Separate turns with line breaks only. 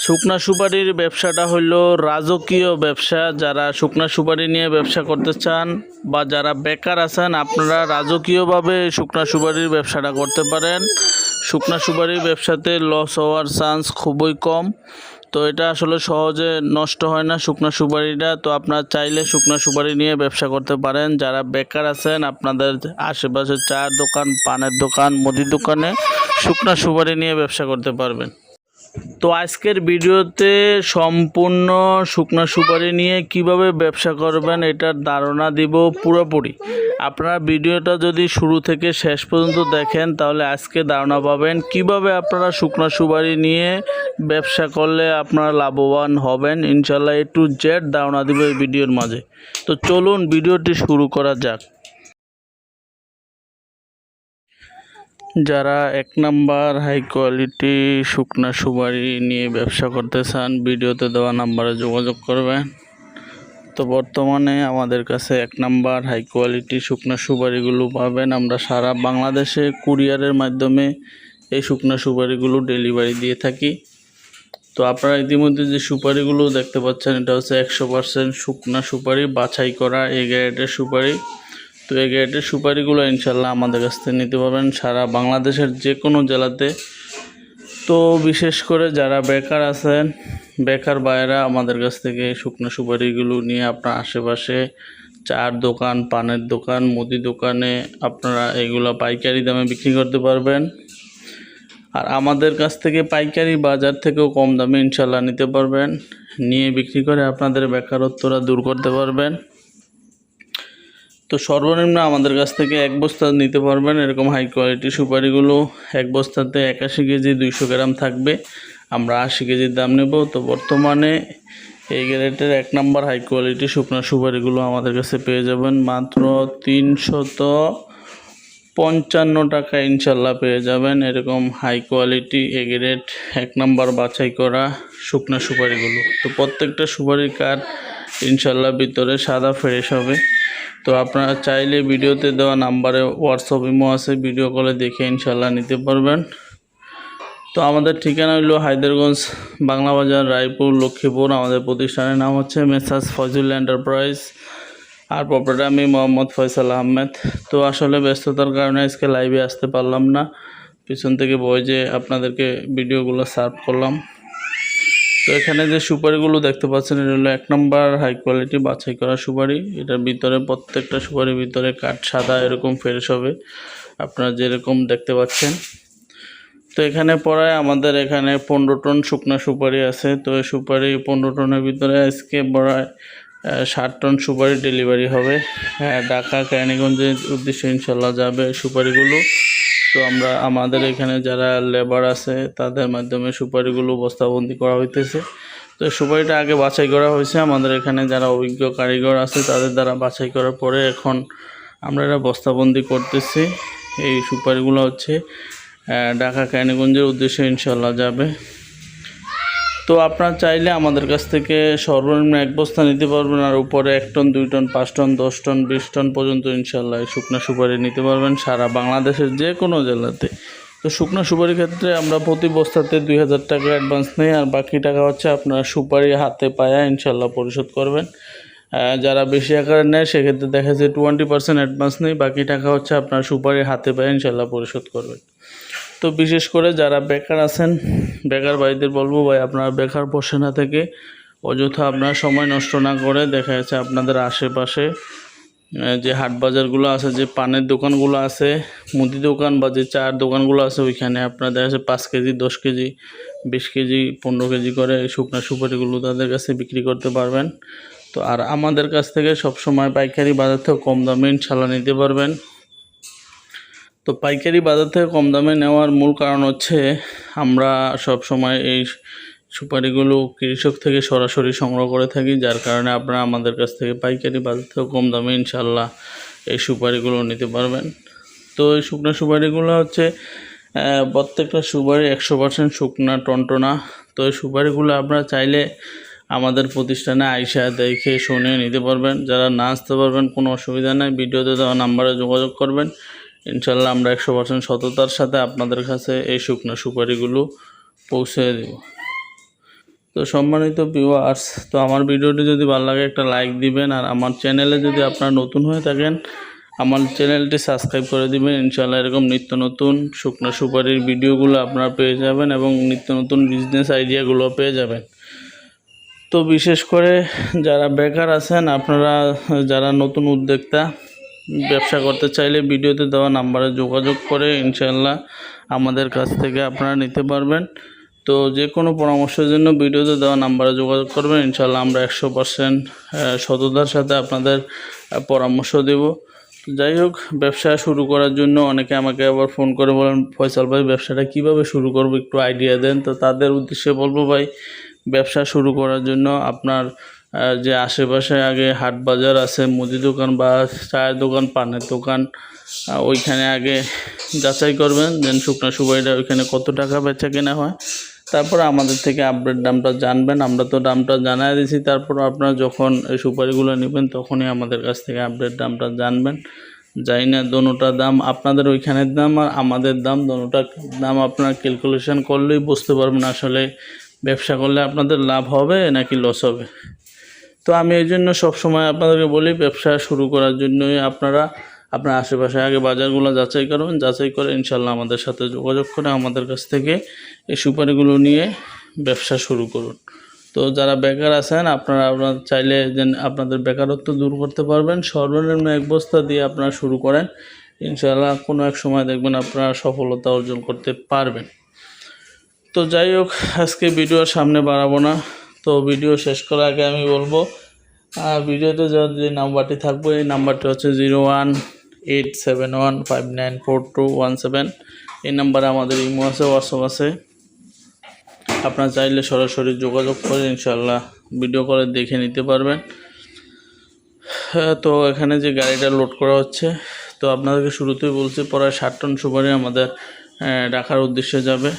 শুকনা সুপারির ব্যবসাটা হলো রাজকীয় ব্যবসা। যারা শুকনা সুপারি নিয়ে ব্যবসা করতে চান বা যারা বেকার আছেন, আপনারা রাজকীয়ভাবে শুকনা সুপারির ব্যবসাটা করতে পারেন। শুকনা সুপারির ব্যবসাতে লস হওয়ার চান্স খুবই কম। তো এটা আসলে সহজে নষ্ট হয় না শুকনা সুপারিটা। তো আপনারা চাইলে শুকনা সুপারি নিয়ে ব্যবসা করতে পারেন। যারা বেকার আছেন, আপনাদের আশেপাশে চায়ের দোকান, পানের দোকান, মুদির দোকানে শুকনা সুপারি নিয়ে ব্যবসা করতে পারবেন। তো আজকের ভিডিওতে সম্পূর্ণ শুকনা সুপারি নিয়ে কিভাবে ব্যবসা করবেন এটার ধারণা দিব পুরোপুরি। আপনারা ভিডিওটা যদি শুরু থেকে শেষ পর্যন্ত দেখেন তাহলে আজকে ধারণা পাবেন কিভাবে আপনারা শুকনা সুপারি নিয়ে ব্যবসা করলে আপনারা লাভবান হবেন। ইনশাল্লাহ A to Z ধারণা দিব এই ভিডিওর মাঝে। তো চলুন ভিডিওটি শুরু করা যাক। যারা 1 নাম্বার হাই কোয়ালিটি শুকনা সুপারি নিয়ে ব্যবসা করতে চান, ভিডিওতে দেওয়া নাম্বারে যোগাযোগ করবেন। তো বর্তমানে আমাদের কাছে 1 নাম্বার হাই কোয়ালিটি শুকনা সুপারিগুলো পাবেন। আমরা সারা বাংলাদেশে কুরিয়ারের মাধ্যমে এই শুকনা সুপারিগুলো ডেলিভারি দিয়ে থাকি। তো আপনারা ইতিমধ্যে যে সুপারিগুলো দেখতে পাচ্ছেন, এটা হচ্ছে 100% শুকনা সুপারি, বাছাই করা A গ্রেডের সুপারি। তো এই গ্রেডের সুপারিগুলো ইনশাল্লাহ আমাদের কাছ থেকে নিতে পারবেন সারা বাংলাদেশের যে কোনো জেলাতে। তো বিশেষ করে যারা বেকার আছেন, বেকার ভাইয়েরা আমাদের কাছ থেকে শুকনো সুপারিগুলো নিয়ে আপনার আশেপাশে চায়ের দোকান, পানের দোকান, মুদি দোকানে আপনারা এগুলো পাইকারি দামে বিক্রি করতে পারবেন। আর আমাদের কাছ থেকে পাইকারি বাজার থেকেও কম দামে ইনশাল্লাহ নিতে পারবেন। নিয়ে বিক্রি করে আপনাদের বেকারত্বটা দূর করতে পারবেন। তো সর্বনিম্ন আমাদের কাছ থেকে 1 বস্তা নিতে পারবেন। এরকম হাই কোয়ালিটি সুপারিগুলো 1 বস্তাতে 81 কেজি 200 গ্রাম থাকবে। আমরা 80 কেজির দাম নেব। তো বর্তমানে এই গ্রেডের 1 নাম্বার হাই কোয়ালিটি শুকনো সুপারিগুলো আমাদের কাছে পেয়ে যাবেন মাত্র 355 টাকা ইনশাল্লাহ পেয়ে যাবেন। এরকম high quality A grade 1 number বাছাই করা শুকনো সুপারিগুলো। তো প্রত্যেকটা সুপারির কাঠ ইনশাল্লাহ ভিতরে সাদা ফ্রেশ হবে। তো আপনারা চাইলে ভিডিওতে দেওয়া নাম্বারে হোয়াটসঅ্যাপ ইমো আছে, ভিডিও কলে দেখে ইনশাল্লাহ নিতে পারবেন। তো আমাদের ঠিকানা হলো হায়দারগঞ্জ, বাংলা বাজার, রায়পুর, লক্ষ্মীপুর। আমাদের প্রতিষ্ঠানের নাম হচ্ছে মেসার্স ফয়জুল এন্টারপ্রাইজ, আর প্রপারেটর আমি মোহাম্মদ ফয়সাল আহমেদ। তো আসলে ব্যস্ততার কারণে আজকে লাইভে আসতে পারলাম না, পিছন থেকে বয়ে আপনাদেরকে ভিডিওগুলো সার্ভ করলাম। তো এখানে যে সুপারিগুলো দেখতে পাচ্ছেন, এটা হলো 1 নাম্বার হাই কোয়ালিটি বাছাই করা সুপারি। এটার ভিতরে প্রত্যেকটা সুপারির ভিতরে কাঠ সাদা এরকম ফ্রেশ হবে, আপনারা যেরকম দেখতে পাচ্ছেন। তো এখানে পড়ায় আমাদের এখানে 15 টন শুকনা সুপারি আছে। তো এই সুপারি 15 টনের ভিতরে আজকে পড়ায় 60 টন সুপারি ডেলিভারি হবে। ঢাকা কেরানীগঞ্জের উদ্দেশ্যে ইনশাল্লাহ যাবে সুপারিগুলো। তো আমরা আমাদের এখানে যারা লেবার আছে তাদের মাধ্যমে সুপারিগুলো বস্তাবন্দি করা হইতেছে। তো সুপারিটা আগে বাছাই করা হয়েছে, আমাদের এখানে যারা অভিজ্ঞ কারিগর আছে তাদের দ্বারা বাছাই করার পরে এখন আমরা এটা বস্তাবন্দি করতেছি। এই সুপারিগুলো হচ্ছে ঢাকা কেরানীগঞ্জের উদ্দেশ্যে ইনশাল্লাহ যাবে। তো আপনারা চাইলে আমাদের কাছ থেকে সর্বনিম্ন 1 বস্তা নিতে পারবেন, আর উপরে 1 ton, 2 ton, 5 ton, 10 ton, 20 ton পর্যন্ত ইনশাল্লাহ শুকনো সুপারি নিতে পারবেন সারা বাংলাদেশের যে কোনো জেলাতে। তো শুকনো সুপারির ক্ষেত্রে আমরা প্রতি বস্তাতে 2000 টাকা অ্যাডভান্স নেই, আর বাকি টাকা হচ্ছে আপনারা সুপারি হাতে পায়া ইনশাল্লাহ পরিশোধ করবেন। যারা বেশি আকারে নেয় সেক্ষেত্রে দেখা যায় 20% অ্যাডভান্স নেই, বাকি টাকা হচ্ছে আপনারা সুপারি হাতে পায়া ইনশাল্লাহ পরিশোধ করবেন। তো বিশেষ করে যারা বেকার আছেন, বেকার ভাইদের বলবো, ভাই আপনারা বেকার বসে না থেকে অযথা আপনার সময় নষ্ট না করে দেখা যাচ্ছে আপনাদের আশেপাশে যে হাট বাজারগুলো আছে, যে পানের দোকানগুলো আছে, মুদি দোকান বা যে চায়ের দোকানগুলো আছে, ওইখানে আপনারা দেখা যাচ্ছে 5 কেজি, 10 কেজি, 20 কেজি, 15 কেজি করে শুকনো সুপারিগুলো তাদের কাছে বিক্রি করতে পারবেন। তো আর আমাদের কাছ থেকে সবসময় পাইকারি বাজার থেকে কম দামে ইনশাল্লাহ নিতে পারবেন। তো পাইকারি বাজার থেকে কম দামে নেওয়ার মূল কারণ হচ্ছে আমরা সব সময় এই সুপারিগুলো কৃষক থেকে সরাসরি সংগ্রহ করে থাকি, যার কারণে আপনারা আমাদের কাছ থেকে পাইকারি বাজার থেকে কম দামে ইনশাল্লাহ এই সুপারিগুলো নিতে পারবেন। তো এই শুকনো সুপারিগুলো হচ্ছে প্রত্যেকটা সুপারি 100% শুকনা টনটনা। তো এই সুপারিগুলো আপনারা চাইলে আমাদের প্রতিষ্ঠানে আইসা দেখে শুনে নিতে পারবেন। যারা না আসতে পারবেন কোনো অসুবিধা নেই, ভিডিওতে দেওয়া নাম্বারে যোগাযোগ করবেন। ইনশাল্লাহ আমরা 100% সততার সাথে আপনাদের কাছে এই শুকনো সুপারিগুলো পৌঁছে দেব। তো সম্মানিত ভিউয়ার্স, তো আমার ভিডিওটি যদি ভালো লাগে একটা লাইক দিবেন, আর আমার চ্যানেলে যদি আপনারা নতুন হয়ে থাকেন আমার চ্যানেলটি সাবস্ক্রাইব করে দিবেন। ইনশাআল্লাহ এরকম নিত্য নতুন শুকনো সুপারির ভিডিওগুলো আপনারা পেয়ে যাবেন এবং নিত্য নতুন বিজনেস আইডিয়াগুলো পেয়ে যাবেন। তো বিশেষ করে যারা বেকার আছেন, আপনারা যারা নতুন উদ্যোক্তা ব্যবসা করতে চাইলে ভিডিওতে দেওয়া নাম্বারে যোগাযোগ করে ইনশাআল্লাহ আমাদের কাছ থেকে আপনারা নিতে পারবেন। তো যে কোনো পরামর্শের জন্য ভিডিওতে দেওয়া নাম্বারে যোগাযোগ করবেন, ইনশাআল্লাহ আমরা 100% সততার সাথে আপনাদের পরামর্শ দেব। যাই হোক, ব্যবসা শুরু করার জন্য অনেকে আমাকে আবার ফোন করে বলেন, ফয়সাল ভাই ব্যবসাটা কিভাবে শুরু করব একটু আইডিয়া দেন। তো তাদের উদ্দেশ্যে বলবো, ভাই ব্যবসা শুরু করার জন্য আপনার যে আশেপাশে আগে হাট বাজার আছে, মুদি দোকান বা চায়ের দোকান, পানের দোকান, ওইখানে আগে যাচাই করবেন যেন শুকনো সুপারিটা ওইখানে কত টাকা বেচা কেনা হয়। তারপর আমাদের থেকে আপডেট দামটা জানবেন, আমরা তো দামটা জানাই দিয়েছি। তারপর আপনারা যখন এই সুপারিগুলো নেবেন তখনই আমাদের কাছ থেকে আপডেট দামটা জানবেন। যাই না দোনোটা দাম, আপনাদের ওইখানের দাম আর আমাদের দাম, দোনোটা দাম আপনারা ক্যালকুলেশন করলেই বুঝতে পারবেন আসলে ব্যবসা করলে আপনাদের লাভ হবে নাকি লস হবে। তো আমি এই জন্য সবসময় আপনাদেরকে বলি, ব্যবসা শুরু করার জন্যই আপনার আশেপাশে আগে বাজারগুলো যাচাই করবেন, যাচাই করে ইনশাল্লাহ আমাদের সাথে যোগাযোগ করে আমাদের কাছ থেকে এই সুপারিগুলো নিয়ে ব্যবসা শুরু করুন। তো যারা বেকার আছেন, আপনারা চাইলে যে আপনাদের বেকারত্ব দূর করতে পারবেন, সর্বনিম্ন 1 বস্তা দিয়ে আপনারা শুরু করেন, ইনশাল্লাহ কোনো এক সময় দেখবেন আপনারা সফলতা অর্জন করতে পারবেন। তো যাই হোক, আজকে ভিডিওর সামনে বাড়াবো না। তো ভিডিও শেষ করার আগে আমি বলবো, ভিডিওতে যে নাম্বারটি থাকবে এই নাম্বারটি হচ্ছে 0187159421 এই নাম্বারে আমাদের ইমো আছে, হোয়াটসঅ্যাপ আছে। আপনারা চাইলে সরাসরি যোগাযোগ করে ইনশাল্লাহ ভিডিও করে দেখে নিতে পারবেন। তো এখানে যে গাড়িটা লোড করা হচ্ছে, তো আপনাদেরকে শুরুতেই বলছি প্রায় 60 টন সুপারি আমাদের ঢাকার উদ্দেশ্যে যাবে।